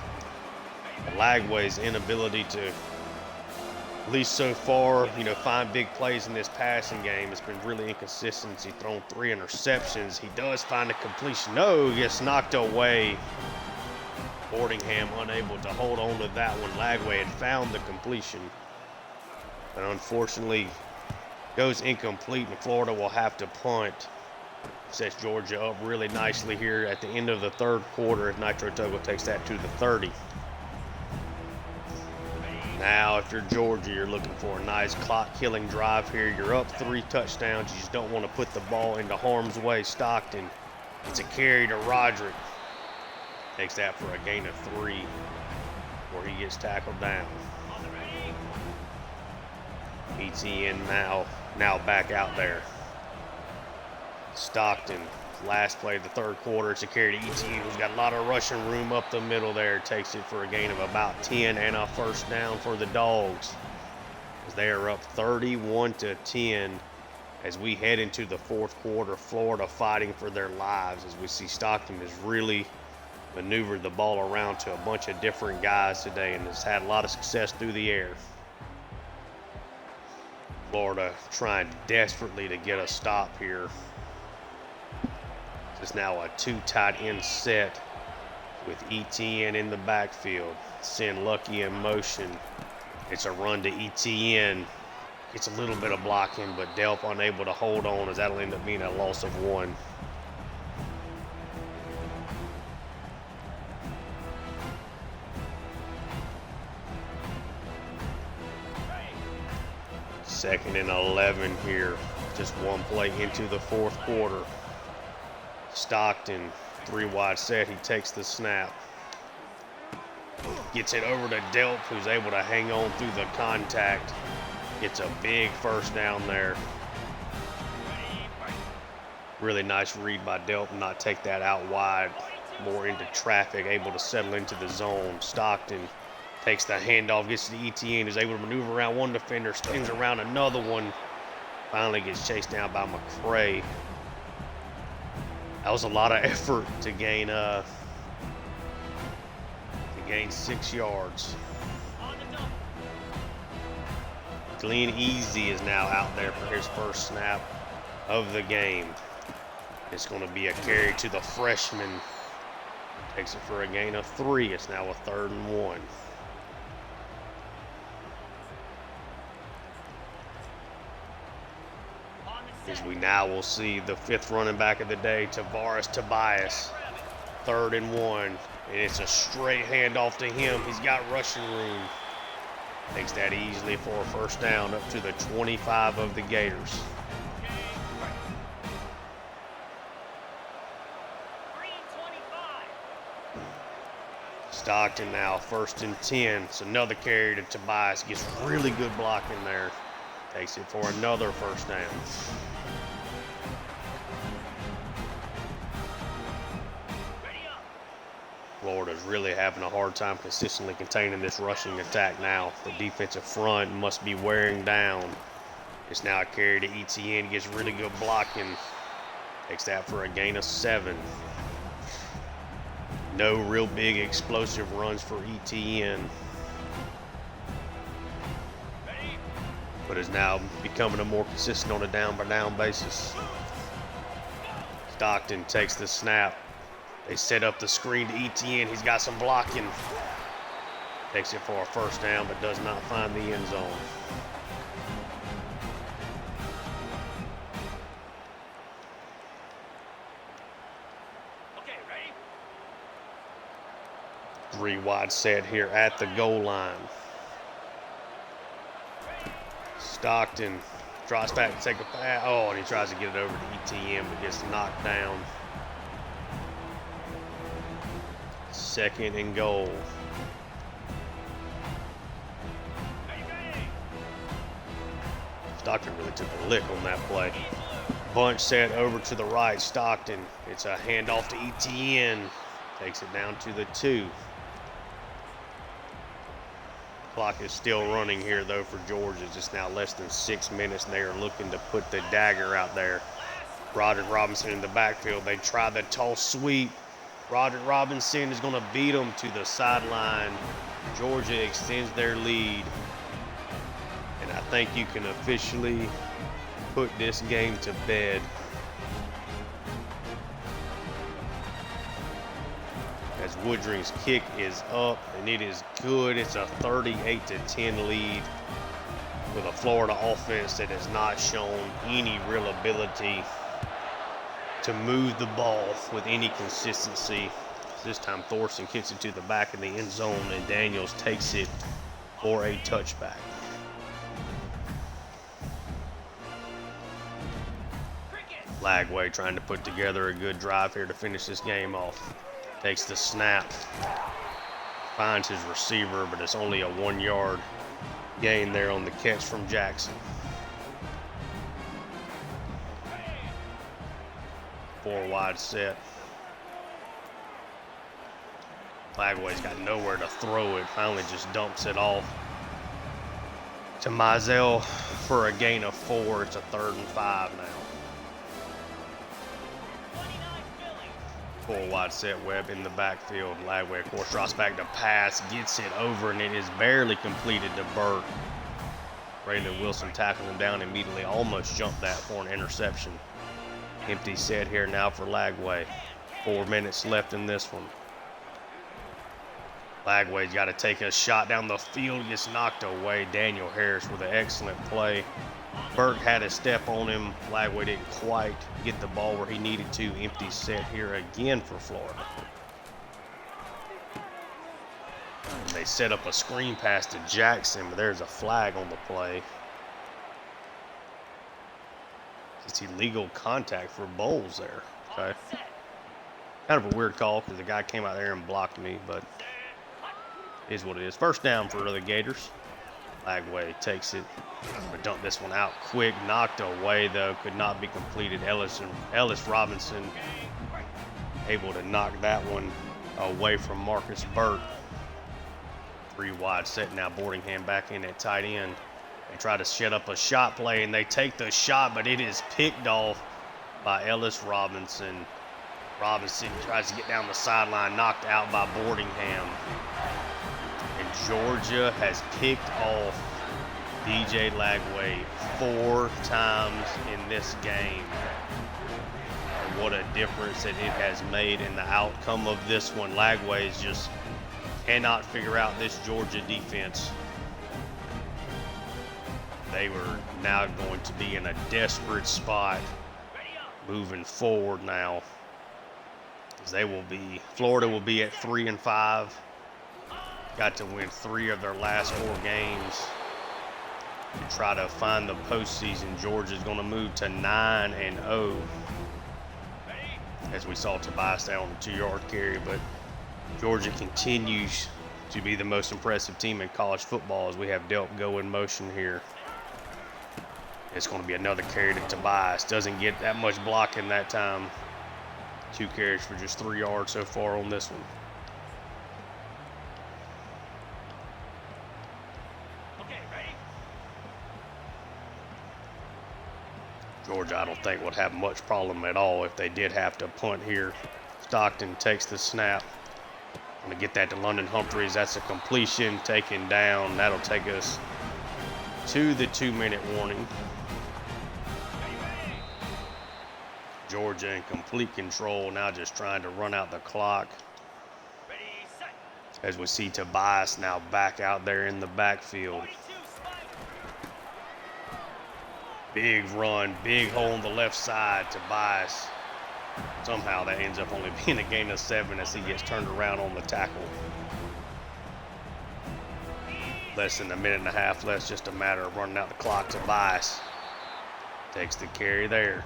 Lagway's inability to, at least so far, find big plays in this passing game has been really inconsistent. He's thrown 3 interceptions. He does find a completion. No, gets knocked away. Boardingham unable to hold on to that one. Lagway had found the completion, but unfortunately goes incomplete, and Florida will have to punt. Sets Georgia up really nicely here at the end of the third quarter as Nitro Togo takes that to the 30. Now, if you're Georgia, you're looking for a nice clock-killing drive here. You're up 3 touchdowns. You just don't want to put the ball into harm's way. Stockton, it's a carry to Roderick. Takes that for a gain of 3 where he gets tackled down. ETN now back out there. Stockton, last play of the third quarter. It's a carry to ETN, who's got a lot of rushing room up the middle there. Takes it for a gain of about 10 and a first down for the Dogs, as they are up 31-10 as we head into the fourth quarter. Florida fighting for their lives as we see Stockton has really maneuvered the ball around to a bunch of different guys today and has had a lot of success through the air. Florida trying desperately to get a stop here. It's now a 2 tight end set with ETN in the backfield. Send Lucky in motion. It's a run to ETN. Gets a little bit of blocking, but Delp unable to hold on, as that'll end up being a loss of 1. 2nd and 11 here. Just one play into the 4th quarter. Stockton, 3 wide set. He takes the snap. Gets it over to Delp, who's able to hang on through the contact. Gets a big first down there. Really nice read by Delp, not take that out wide. More into traffic, able to settle into the zone. Stockton takes the handoff, gets to Etienne, is able to maneuver around one defender, spins around another one. Finally gets chased down by McCray. That was a lot of effort to gain 6 yards. Glenn Easy is now out there for his first snap of the game. It's going to be a carry to the freshman. Takes it for a gain of 3. It's now a 3rd and 1. As we now will see the 5th running back of the day, Tavares Tobias. 3rd and 1. And it's a straight handoff to him. He's got rushing room. Takes that easily for a first down up to the 25 of the Gators. Stockton now 1st and 10. It's another carry to Tobias. Gets really good blocking there. Takes it for another first down. Florida's really having a hard time consistently containing this rushing attack now. The defensive front must be wearing down. It's now a carry to Etienne. Gets really good blocking. Takes that for a gain of 7. No real big explosive runs for Etienne. But is now becoming a more consistent on a down-by-down basis. Stockton takes the snap. They set up the screen to Etienne. He's got some blocking. Takes it for a first down, but does not find the end zone. Okay, ready? 3 wide set here at the goal line. Stockton drops back to take a pass. Oh, and he tries to get it over to Etienne, but gets knocked down. 2nd and goal. Stockton really took a lick on that play. Bunch set over to the right. Stockton. It's a handoff to Etienne. Takes it down to the 2. Clock is still running here, though, for Georgia. It's now less than 6 minutes, and they are looking to put the dagger out there. Roderick Robinson in the backfield. They try the toss sweep. Roderick Robinson is going to beat them to the sideline. Georgia extends their lead. And I think you can officially put this game to bed. As Woodring's kick is up, and it is good. It's a 38-10 lead with a Florida offense that has not shown any real ability to move the ball with any consistency. This time Thorson kicks it to the back of the end zone, and Daniels takes it for a touchback. Lagway trying to put together a good drive here to finish this game off. Takes the snap, finds his receiver, but it's only a 1-yard gain there on the catch from Jackson. 4 wide set. Lagway's got nowhere to throw it. Finally just dumps it off to Mizell for a gain of 4. It's a 3rd and 5 now. 4 wide set. Webb in the backfield. Lagway, of course, drops back to pass, gets it over, and it is barely completed to Burke. Braylon Wilson tackles him down immediately, almost jumped that for an interception. Empty set here now for Lagway. 4 minutes left in this one. Lagway's got to take a shot down the field, gets knocked away. Daniel Harris with an excellent play. Burke had a step on him. Lagway didn't quite get the ball where he needed to. Empty set here again for Florida. And they set up a screen pass to Jackson, but there's a flag on the play. That's illegal contact for Bowles there. Okay. Kind of a weird call because the guy came out there and blocked me, but it is what it is. First down for the Gators. Lagway takes it. But dump this one out quick. Knocked away, though. Could not be completed. Ellis Robinson able to knock that one away from Marcus Burt. 3 wide set now. Boardingham back in at tight end. They try to set up a shot play, and they take the shot, but it is picked off by Ellis Robinson. Robinson tries to get down the sideline, knocked out by Boardingham. And Georgia has picked off DJ Lagway 4 times in this game. And what a difference that it has made in the outcome of this one. Lagway just cannot figure out this Georgia defense. They were now going to be in a desperate spot moving forward now. Florida will be at 3-5. Got to win 3 of their last 4 games to try to find the postseason. Georgia's going to move to 9-0. As we saw Tobias down on the 2-yard carry, but Georgia continues to be the most impressive team in college football as we have Delp go in motion here. It's going to be another carry to Tobias. Doesn't get that much blocking that time. 2 carries for just 3 yards so far on this one. Okay, ready? Georgia, I don't think would have much problem at all if they did have to punt here. Stockton takes the snap. Going to get that to London Humphreys. That's a completion, taken down. That'll take us to the 2-minute warning. Georgia in complete control, now just trying to run out the clock. As we see Tobias now back out there in the backfield. Big run, big hole on the left side. Tobias, somehow that ends up only being a gain of 7 as he gets turned around on the tackle. Less than a minute and a half left, just a matter of running out the clock. Tobias takes the carry there.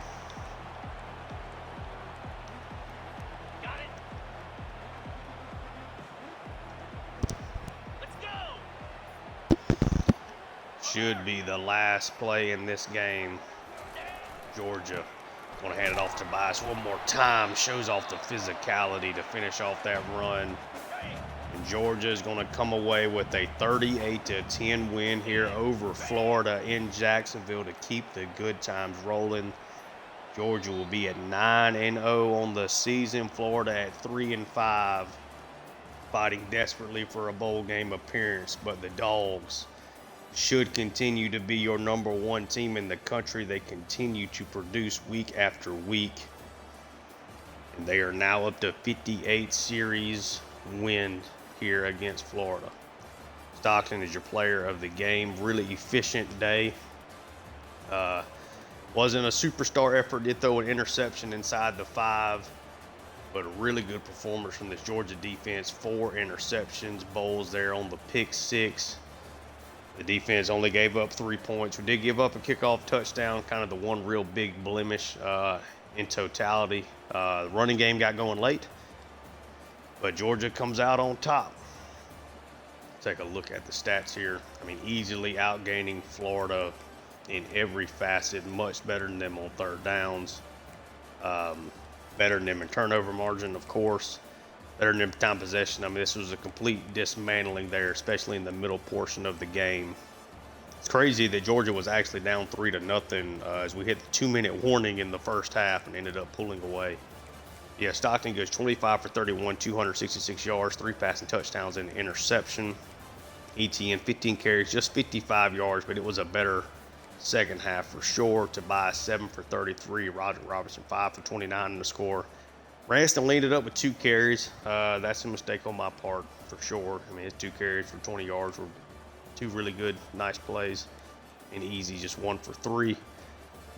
Should be the last play in this game. Georgia going to hand it off to Tobias one more time. Shows off the physicality to finish off that run. And Georgia is going to come away with a 38-10 win here over Florida in Jacksonville to keep the good times rolling. Georgia will be at 9-0 on the season. Florida at 3-5, fighting desperately for a bowl game appearance. But the Dogs should continue to be your #1 team in the country. They continue to produce week after week. And they are now up to 58 series wins here against Florida. Stockton is your player of the game. Really efficient day. Wasn't a superstar effort. Did throw an interception inside the 5. But a really good performance from this Georgia defense. 4 interceptions. Bowles there on the pick 6. The defense only gave up 3 points. We did give up a kickoff touchdown, kind of the one real big blemish in totality. The running game got going late, but Georgia comes out on top. Take a look at the stats here. I mean, easily outgaining Florida in every facet, much better than them on third downs, better than them in turnover margin, of course. Better than time possession. I mean, this was a complete dismantling there, especially in the middle portion of the game. It's crazy that Georgia was actually down 3-0 as we hit the 2-minute warning in the first half and ended up pulling away. Yeah, Stockton goes 25 for 31, 266 yards, 3 passing touchdowns and an interception. ETN 15 carries, just 55 yards, but it was a better second half for sure. Tobias 7 for 33, Roger Robinson 5 for 29 in the score. Ranston leaned it up with 2 carries. That's a mistake on my part for sure. I mean, his 2 carries for 20 yards were 2 really good, nice plays. And Easy just 1 for 3.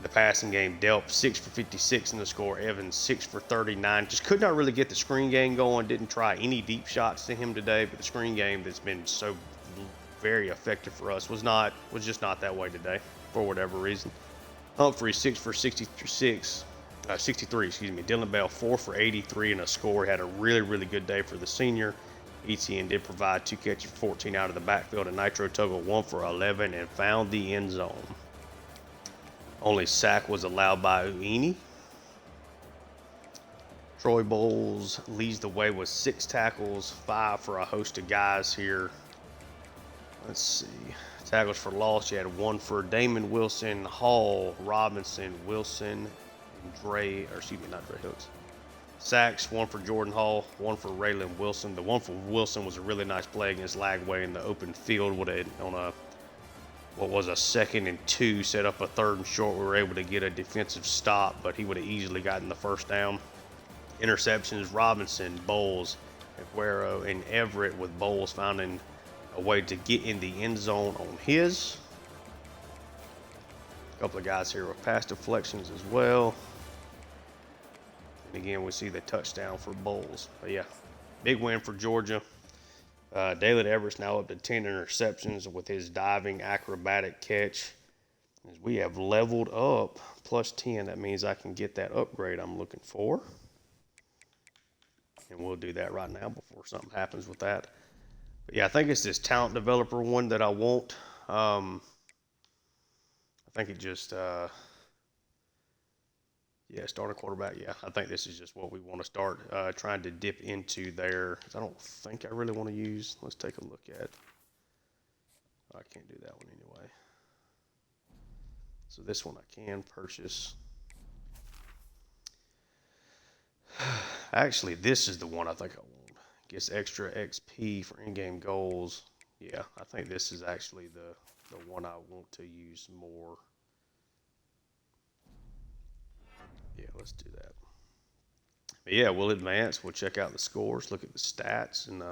The passing game, Delp 6 for 56 in the score. Evans 6 for 39. Just could not really get the screen game going. Didn't try any deep shots to him today. But the screen game that's been so very effective for us was just not that way today for whatever reason. Humphrey 6 for 63. Dylan Bell 4 for 83 and a score. Had a really good day for the senior. ETN did provide 2 catches for 14 out of the backfield. And Nitro Tuggle 1 for 11 and found the end zone. Only sack was allowed by Uini. Troy Bowles leads the way with 6 tackles, 5 for a host of guys here. Let's see. Tackles for loss, you had 1 for Damon Wilson, Hall, Robinson, Wilson, and not Dre Hooks. Sacks, 1 for Jordan Hall, 1 for Raylan Wilson. The 1 for Wilson was a really nice play against Lagway in the open field on a 2nd and 2, set up a 3rd and short. We were able to get a defensive stop, but he would have easily gotten the first down. Interceptions, Robinson, Bowles, Aguero, and Everett, with Bowles finding a way to get in the end zone on his. A couple of guys here with pass deflections as well. And again, we see the touchdown for Bowles. But yeah, big win for Georgia. Dalen Everett's now up to 10 interceptions with his diving acrobatic catch. As we have leveled up plus 10, that means I can get that upgrade I'm looking for. And we'll do that right now before something happens with that. But yeah, I think it's this talent developer one that I want. I think it just, starting quarterback. Yeah, I think this is just what we want to start trying to dip into there. I don't think I really want to use. Let's take a look at. I can't do that one anyway. So this one I can purchase. Actually, this is the one I think I want. Gets extra XP for in-game goals. Yeah, I think this is actually the one I want to use more. Yeah, let's do that. But yeah, we'll advance. We'll check out the scores, look at the stats, and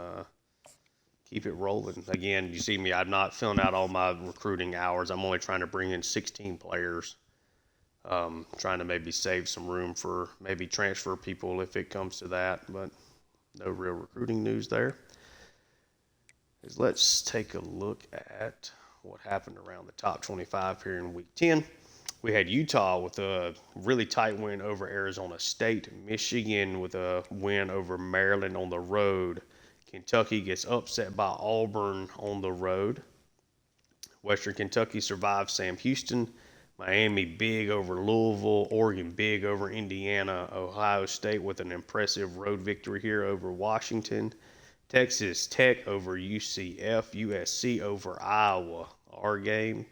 keep it rolling. Again, you see me, I'm not filling out all my recruiting hours. I'm only trying to bring in 16 players. Trying to maybe save some room for maybe transfer people if it comes to that, but no real recruiting news there. Let's take a look at what happened around the top 25 here in week 10. We had Utah with a really tight win over Arizona State. Michigan with a win over Maryland on the road. Kentucky gets upset by Auburn on the road. Western Kentucky survives Sam Houston. Miami big over Louisville. Oregon big over Indiana. Ohio State with an impressive road victory here over Washington. Texas Tech over UCF. USC over Iowa. Our game.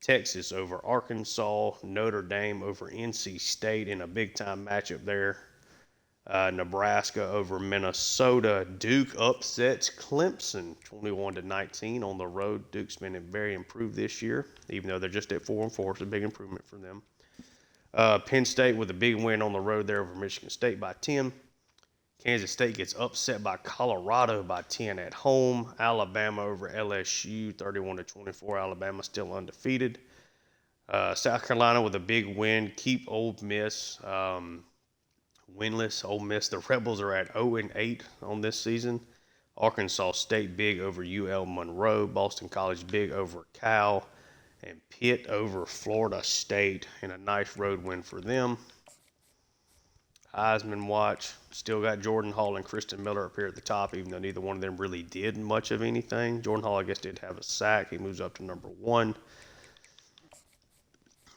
Texas over Arkansas. Notre Dame over NC State in a big-time matchup there. Nebraska over Minnesota. Duke upsets Clemson 21-19 on the road. Duke's been very improved this year, even though they're just at 4-4. It's a big improvement for them. Penn State with a big win on the road there over Michigan State by 10. Kansas State gets upset by Colorado by 10 at home. Alabama over LSU 31-24. Alabama still undefeated. South Carolina with a big win. Keep Ole Miss winless. Ole Miss, the Rebels are at 0-8 on this season. Arkansas State big over UL Monroe. Boston College big over Cal. And Pitt over Florida State in a nice road win for them. Heisman watch. Still got Jordan Hall and Kristen Miller up here at the top, even though neither one of them really did much of anything. Jordan Hall, I guess, did have a sack. He moves up to number 1.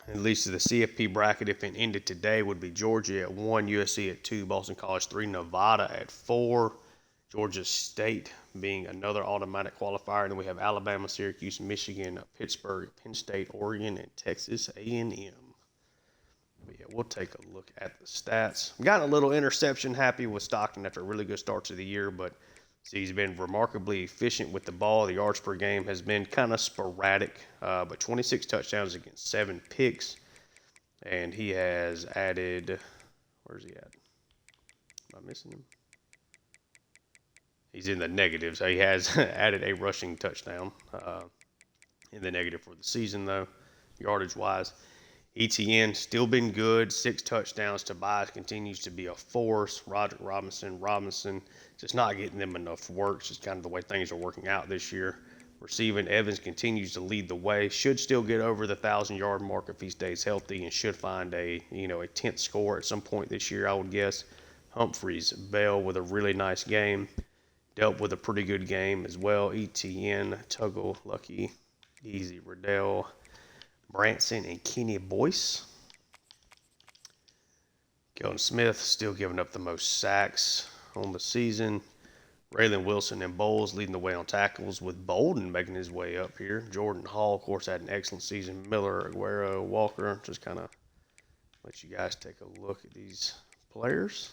At least the CFP bracket, if it ended today, would be Georgia at 1, USC at 2, Boston College 3, Nevada at 4, Georgia State being another automatic qualifier. And then we have Alabama, Syracuse, Michigan, Pittsburgh, Penn State, Oregon, and Texas A&M. But yeah, we'll take a look at the stats. Got a little interception happy with Stockton after a really good start to the year, but he's been remarkably efficient with the ball. The yards per game has been kind of sporadic, but 26 touchdowns against 7 picks. And he has added, where's he at? Am I missing him? He's in the negative, so he has added a rushing touchdown in the negative for the season, though, yardage-wise. ETN still been good, 6 touchdowns. Tobias continues to be a force. Roderick Robinson just not getting them enough work. It's just kind of the way things are working out this year. Receiving, Evans continues to lead the way. Should still get over the 1,000-yard mark if he stays healthy, and should find a 10th score at some point this year, I would guess. Humphreys, Bell with a really nice game. Dealt with a pretty good game as well. ETN, Tuggle, Lucky, Easy, Riddell, Branson, and Kenny Boyce. Keldon Smith still giving up the most sacks on the season. Raylan Wilson and Bowles leading the way on tackles, with Bolden making his way up here. Jordan Hall, of course, had an excellent season. Miller, Aguero, Walker. Just kind of let you guys take a look at these players.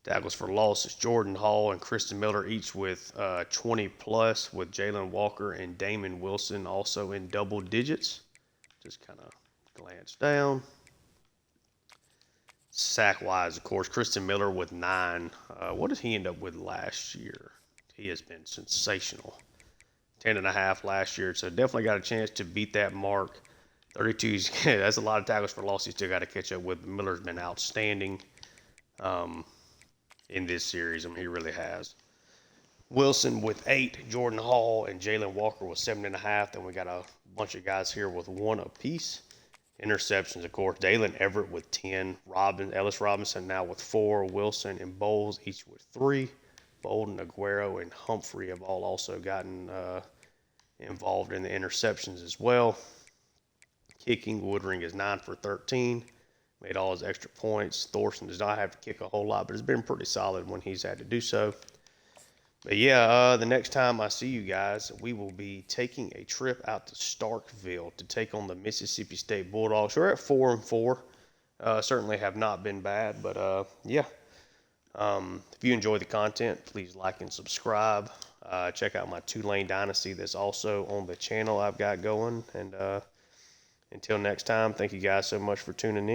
Tackles for losses, Jordan Hall and Kristen Miller each with 20 plus, with Jalen Walker and Damon Wilson also in double digits. Just kind of glance down. Sack-wise, of course, Kristen Miller with 9. What did he end up with last year? He has been sensational. 10.5 last year, so definitely got a chance to beat that mark. 32, that's a lot of tackles for loss he still got to catch up with. Miller's been outstanding in this series. I mean, he really has. Wilson with 8, Jordan Hall and Jalen Walker with 7.5. Then we got a bunch of guys here with 1 apiece. Interceptions, of course, Dalen Everett with 10, Ellis Robinson now with 4, Wilson and Bowles each with 3, Bolden, Aguero, and Humphrey have all also gotten involved in the interceptions as well. Kicking, Woodring is 9 for 13, made all his extra points. Thorson does not have to kick a whole lot, but has been pretty solid when he's had to do so. But yeah, the next time I see you guys, we will be taking a trip out to Starkville to take on the Mississippi State Bulldogs. We're at 4-4. Certainly have not been bad, but yeah. If you enjoy the content, please like and subscribe. Check out my Tulane Dynasty that's also on the channel I've got going. And until next time, thank you guys so much for tuning in.